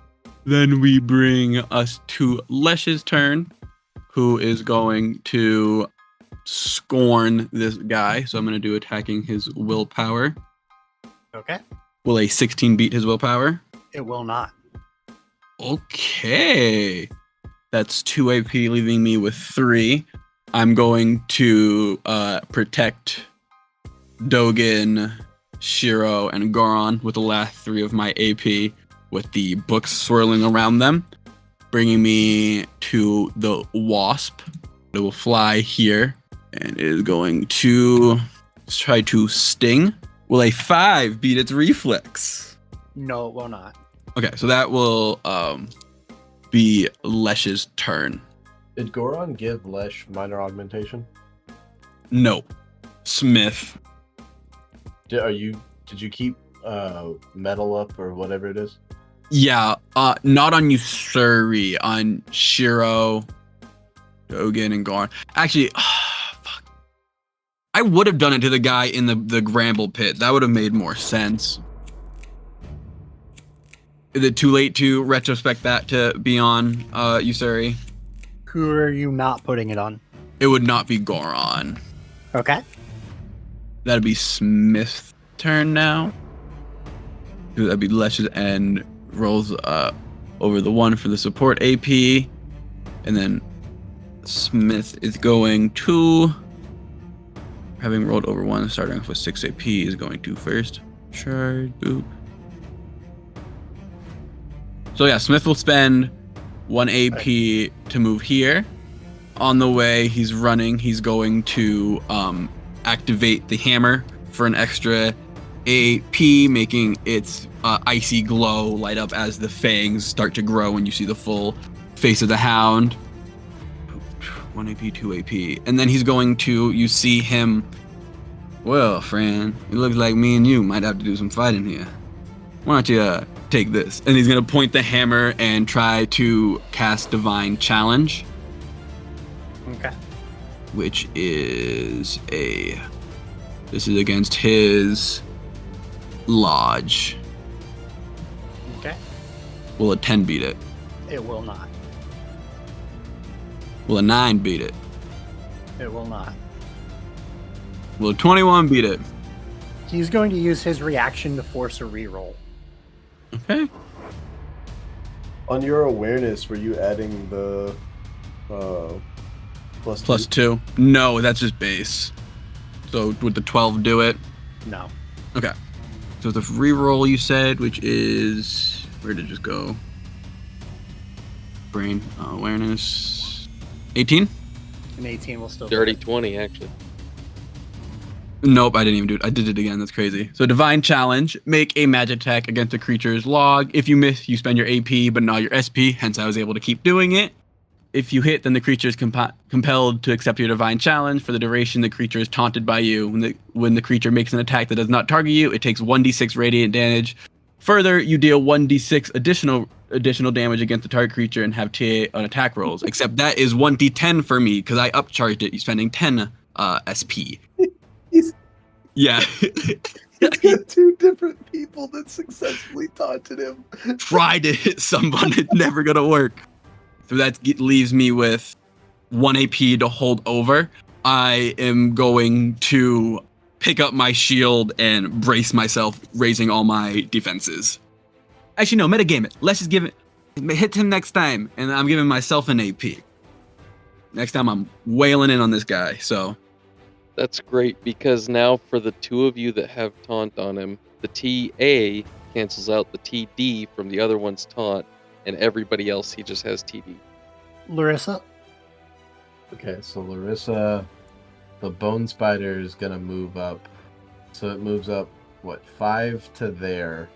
[SPEAKER 3] Then we bring us to Lesh's turn, who is going to scorn this guy. So I'm going to do attacking his willpower.
[SPEAKER 1] Okay.
[SPEAKER 3] Will a 16 beat his willpower?
[SPEAKER 1] It will not.
[SPEAKER 3] Okay. That's 2 AP, leaving me with 3. I'm going to protect Dogen, Shiro, and Goron with the last 3 of my AP, with the books swirling around them, bringing me to the wasp. It will fly here and it is going to try to sting. Will a 5 beat its reflex?
[SPEAKER 1] No, it will not.
[SPEAKER 3] Okay, so that will be Lesh's turn.
[SPEAKER 4] Did Goron give Lesh minor augmentation?
[SPEAKER 3] No. Smith.
[SPEAKER 4] Did you keep metal up or whatever it is?
[SPEAKER 3] Yeah, not on Usuri, on Shiro, Dogen, and Goron. Actually, fuck. I would have done it to the guy in the Gramble pit. That would have made more sense. Is it too late to retrospect that to be on Usuri?
[SPEAKER 1] Who are you not putting it on?
[SPEAKER 3] It would not be Goron.
[SPEAKER 1] Okay.
[SPEAKER 3] That'd be Smith's turn now. That'd be Lesh's end. Rolls over the 1 for the support AP. And then Smith is going to, having rolled over 1, starting off with 6 AP, is going to first charge. Boop. So yeah, Smith will spend 1 AP to move here. On the way, he's running. He's going to activate the hammer for an extra AP, making its icy glow light up as the fangs start to grow and you see the full face of the hound. 1 AP, 2 AP. And then he's going to, you see him, well, Fran, it looks like me and you might have to do some fighting here. Why don't you take this? And he's going to point the hammer and try to cast Divine Challenge.
[SPEAKER 1] Okay.
[SPEAKER 3] Which is this is against his lodge.
[SPEAKER 1] Okay.
[SPEAKER 3] Will a 10 beat it?
[SPEAKER 1] It will not.
[SPEAKER 3] Will a 9 beat it?
[SPEAKER 1] It will not.
[SPEAKER 3] Will a 21 beat it?
[SPEAKER 1] He's going to use his reaction to force a reroll.
[SPEAKER 3] Okay.
[SPEAKER 4] On your awareness, were you adding the plus
[SPEAKER 3] Plus 2. No, that's just base. So would the 12 do it?
[SPEAKER 1] No.
[SPEAKER 3] Okay. So the reroll you said, which is where did it just go? Brain awareness. 18?
[SPEAKER 1] An 18 will still do
[SPEAKER 2] Dirty
[SPEAKER 1] it.
[SPEAKER 2] 20, actually.
[SPEAKER 3] Nope, I didn't even do it. I did it again. That's crazy. So divine challenge: make a magic attack against a creature's log. If you miss, you spend your AP, but not your SP. Hence, I was able to keep doing it. If you hit, then the creature is compelled to accept your divine challenge. For the duration, the creature is taunted by you. When the creature makes an attack that does not target you, it takes 1d6 radiant damage. Further, you deal 1d6 additional damage against the target creature and have TA on attack rolls. Except that is 1d10 for me because I upcharged it. You're spending 10 SP.
[SPEAKER 4] He's
[SPEAKER 3] Yeah.
[SPEAKER 4] got 2 different people that successfully taunted him.
[SPEAKER 3] Tried to hit someone. It's never gonna work. So that leaves me with 1 AP to hold over. I am going to pick up my shield and brace myself, raising all my defenses. Actually, no, metagame it. Let's just give it. Hit him next time, and I'm giving myself an AP. Next time, I'm wailing in on this guy. So
[SPEAKER 2] That's great because now for the 2 of you that have taunt on him, the TA cancels out the TD from the other one's taunt, and everybody else he just has TD.
[SPEAKER 1] Larissa?
[SPEAKER 4] Okay, so Larissa, the bone spider is gonna move up. So it moves up, 5 to there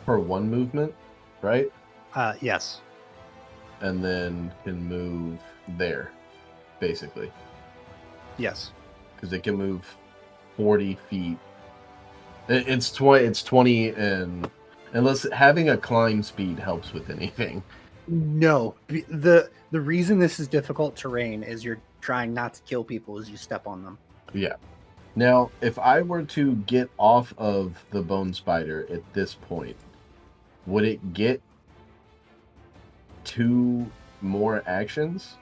[SPEAKER 4] for 1 movement, right?
[SPEAKER 1] Yes.
[SPEAKER 4] And then can move there, basically.
[SPEAKER 1] Yes.
[SPEAKER 4] Because it can move 40 feet. It's 20 and unless having a climb speed helps with anything.
[SPEAKER 1] No. The reason this is difficult terrain is you're trying not to kill people as you step on them.
[SPEAKER 4] Yeah. Now, if I were to get off of the bone spider at this point, would it get 2 more actions?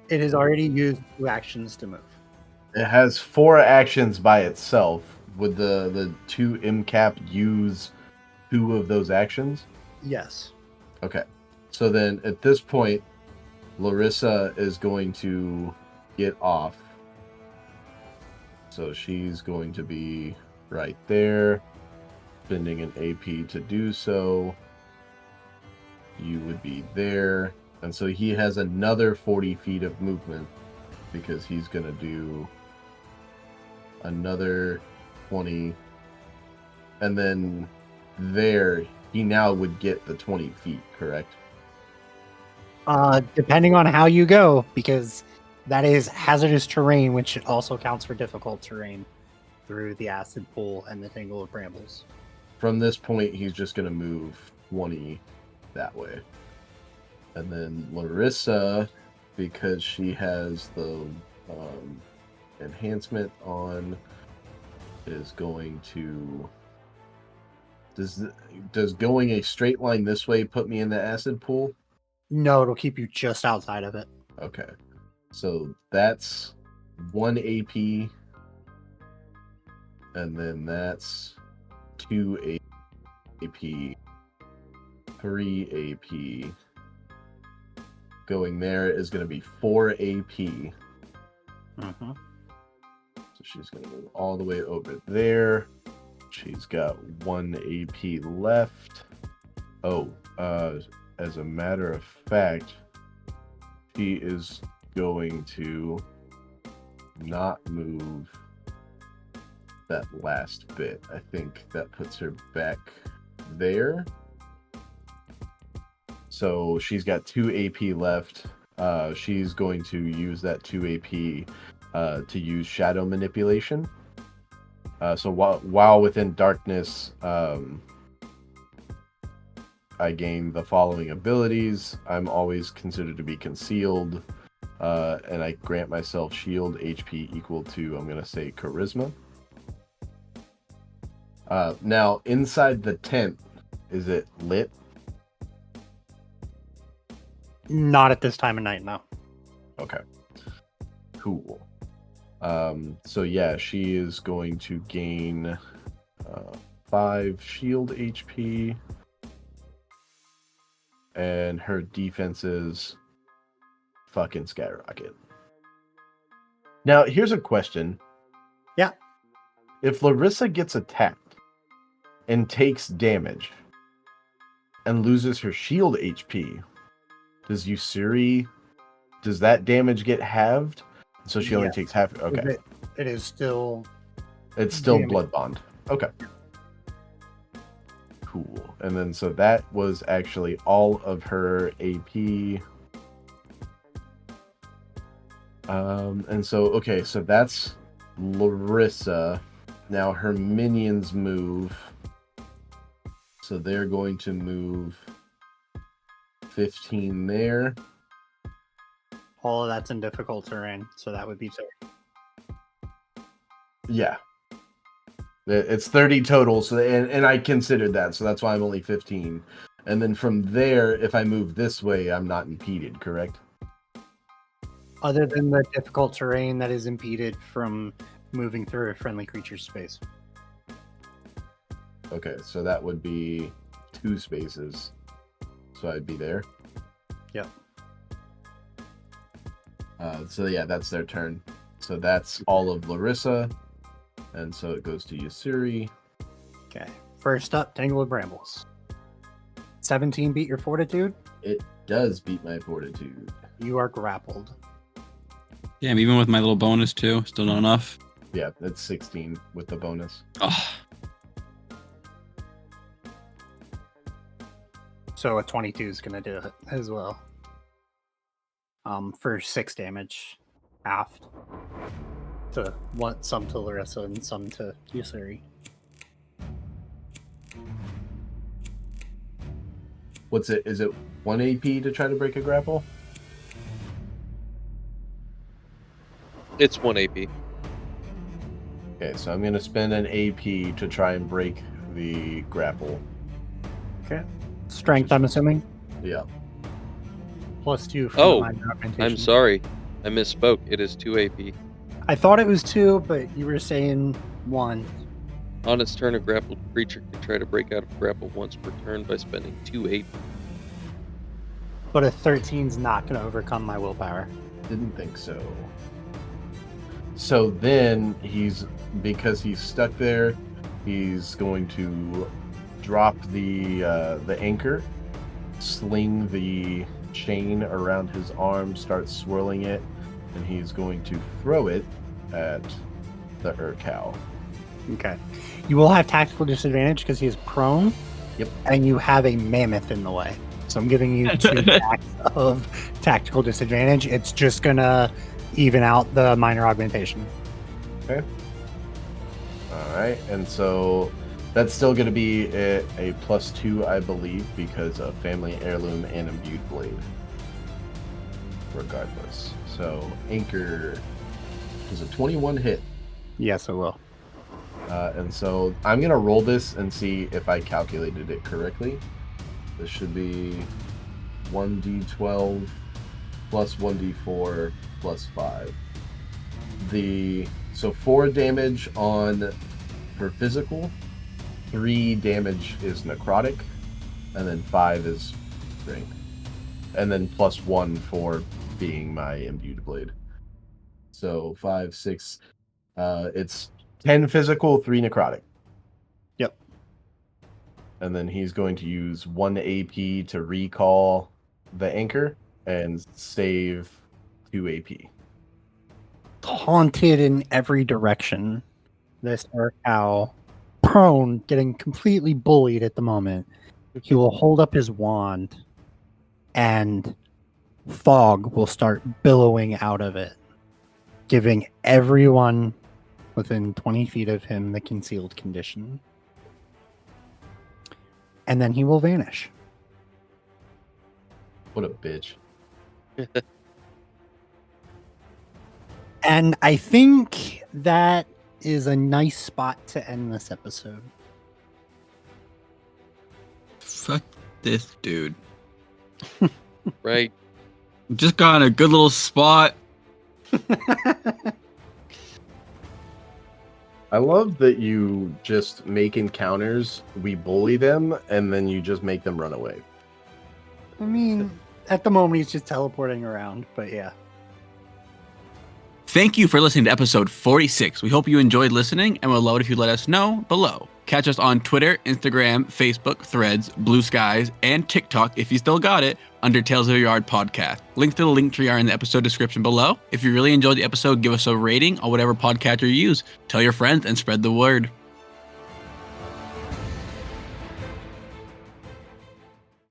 [SPEAKER 1] It has already used 2 actions to move.
[SPEAKER 4] It has 4 actions by itself. Would the 2 MCAP use 2 of those actions?
[SPEAKER 1] Yes.
[SPEAKER 4] Okay. So then at this point, Larissa is going to get off. So she's going to be right there, spending an AP to do so. You would be there. And so he has another 40 feet of movement because he's going to do another 20. And then there, he now would get the 20 feet, correct?
[SPEAKER 1] Depending on how you go, because that is hazardous terrain, which also counts for difficult terrain through the acid pool and the tangle of brambles.
[SPEAKER 4] From this point, he's just going to move 20 that way. And then Larissa, because she has the enhancement on, is going to... Does going a straight line this way put me in the acid pool?
[SPEAKER 1] No, it'll keep you just outside of it.
[SPEAKER 4] Okay. So that's 1 AP. And then that's 2 AP. 3 AP. Going there is going to be 4 AP.
[SPEAKER 1] Mm-hmm.
[SPEAKER 4] So she's going to move all the way over there. She's got 1 AP left. Oh, as a matter of fact, she is going to not move that last bit. I think that puts her back there. So she's got 2 AP left. She's going to use that 2 AP to use shadow manipulation. So while within darkness, I gain the following abilities. I'm always considered to be concealed, and I grant myself shield HP equal to, I'm going to say, charisma. Now, inside the tent, is it lit?
[SPEAKER 1] Not at this time of night, no.
[SPEAKER 4] Okay. Cool. So yeah, she is going to gain 5 shield HP. And her defense is fucking skyrocket. Now, here's a question.
[SPEAKER 1] Yeah.
[SPEAKER 4] If Larissa gets attacked and takes damage and loses her shield HP, does Yusuri, does that damage get halved? So she only
[SPEAKER 1] Yes.
[SPEAKER 4] takes half. Okay.
[SPEAKER 1] It is still.
[SPEAKER 4] It's still
[SPEAKER 1] damage.
[SPEAKER 4] blood bond. Okay. Cool. And then so that was actually all of her AP. And so okay, so that's Larissa. Now her minions move. So they're going to move 15 there.
[SPEAKER 1] All of that's in difficult terrain, so that would be 30.
[SPEAKER 4] Yeah. It's 30 total, so and I considered that, so that's why I'm only 15. And then from there, if I move this way, I'm not impeded, correct?
[SPEAKER 1] Other than the difficult terrain that is impeded from moving through a friendly creature's space.
[SPEAKER 4] Okay, so that would be 2 spaces. So I'd be there.
[SPEAKER 1] Yep.
[SPEAKER 4] So yeah, that's their turn. So that's all of Larissa. And so it goes to Yusuri.
[SPEAKER 1] Okay. First up, Tangle of Brambles. 17 beat your fortitude.
[SPEAKER 4] It does beat my fortitude.
[SPEAKER 1] You are grappled.
[SPEAKER 3] Damn, even with my little bonus too, still not enough.
[SPEAKER 4] Yeah, it's 16 with the bonus.
[SPEAKER 3] Oh,
[SPEAKER 1] So a 22 is going to do it as well. For 6 damage, halved. To one, some to Larissa and some to Yusuri.
[SPEAKER 4] What's it? Is it 1 AP to try to break a grapple?
[SPEAKER 2] It's 1 AP.
[SPEAKER 4] Okay, so I'm going to spend an AP to try and break the grapple.
[SPEAKER 1] Okay. Strength, I'm assuming.
[SPEAKER 4] Yeah.
[SPEAKER 1] +2 for
[SPEAKER 2] Oh,
[SPEAKER 1] the minor augmentation.
[SPEAKER 2] I'm sorry. I misspoke. It is 2 AP.
[SPEAKER 1] I thought it was 2, but you were saying 1.
[SPEAKER 2] On its turn, a grappled creature can try to break out of grapple once per turn by spending 2 AP.
[SPEAKER 1] But a 13's not going to overcome my willpower.
[SPEAKER 4] Didn't think so. So then because he's stuck there, he's going to drop the anchor, sling the chain around his arm, start swirling it, and he's going to throw it at the Urkow.
[SPEAKER 1] Okay. You will have tactical disadvantage because he is prone.
[SPEAKER 4] Yep.
[SPEAKER 1] And you have a mammoth in the way. So I'm giving you 2 attacks of tactical disadvantage. It's just going to even out the minor augmentation.
[SPEAKER 4] Okay. All right, and so that's still going to be a +2, I believe, because of family heirloom and imbued blade. Regardless, so anchor is a 21 hit,
[SPEAKER 1] Yes, it will.
[SPEAKER 4] and so I'm going to roll this and see if I calculated it correctly. This should be 1d12 plus 1d4 plus 5. So 4 damage on for physical, 3 damage is necrotic, and then 5 is strength, and then +1 for being my imbued blade. So 5, 6. It's 10 physical, 3 necrotic.
[SPEAKER 1] Yep.
[SPEAKER 4] And then he's going to use 1 AP to recall the anchor and save 2 AP.
[SPEAKER 1] Haunted in every direction. This Urkow, prone, getting completely bullied at the moment. He will hold up his wand and fog will start billowing out of it, giving everyone within 20 feet of him the concealed condition. And then he will vanish.
[SPEAKER 4] What a bitch.
[SPEAKER 1] And I think that is a nice spot to end this episode.
[SPEAKER 3] fuck this dude.
[SPEAKER 2] Right?
[SPEAKER 3] Just got in a good little spot.
[SPEAKER 4] I love that you just make encounters, we bully them, and then you just make them run away.
[SPEAKER 1] I mean, at the moment he's just teleporting around, but yeah.
[SPEAKER 3] Thank you for listening to episode 46. We hope you enjoyed listening and would love it if you let us know below. Catch us on Twitter, Instagram, Facebook, Threads, Blue Skies, and TikTok if you still got it under Tales of the Yard Podcast. Links to the link tree are in the episode description below. If you really enjoyed the episode, give us a rating on whatever podcatcher you use. Tell your friends and spread the word.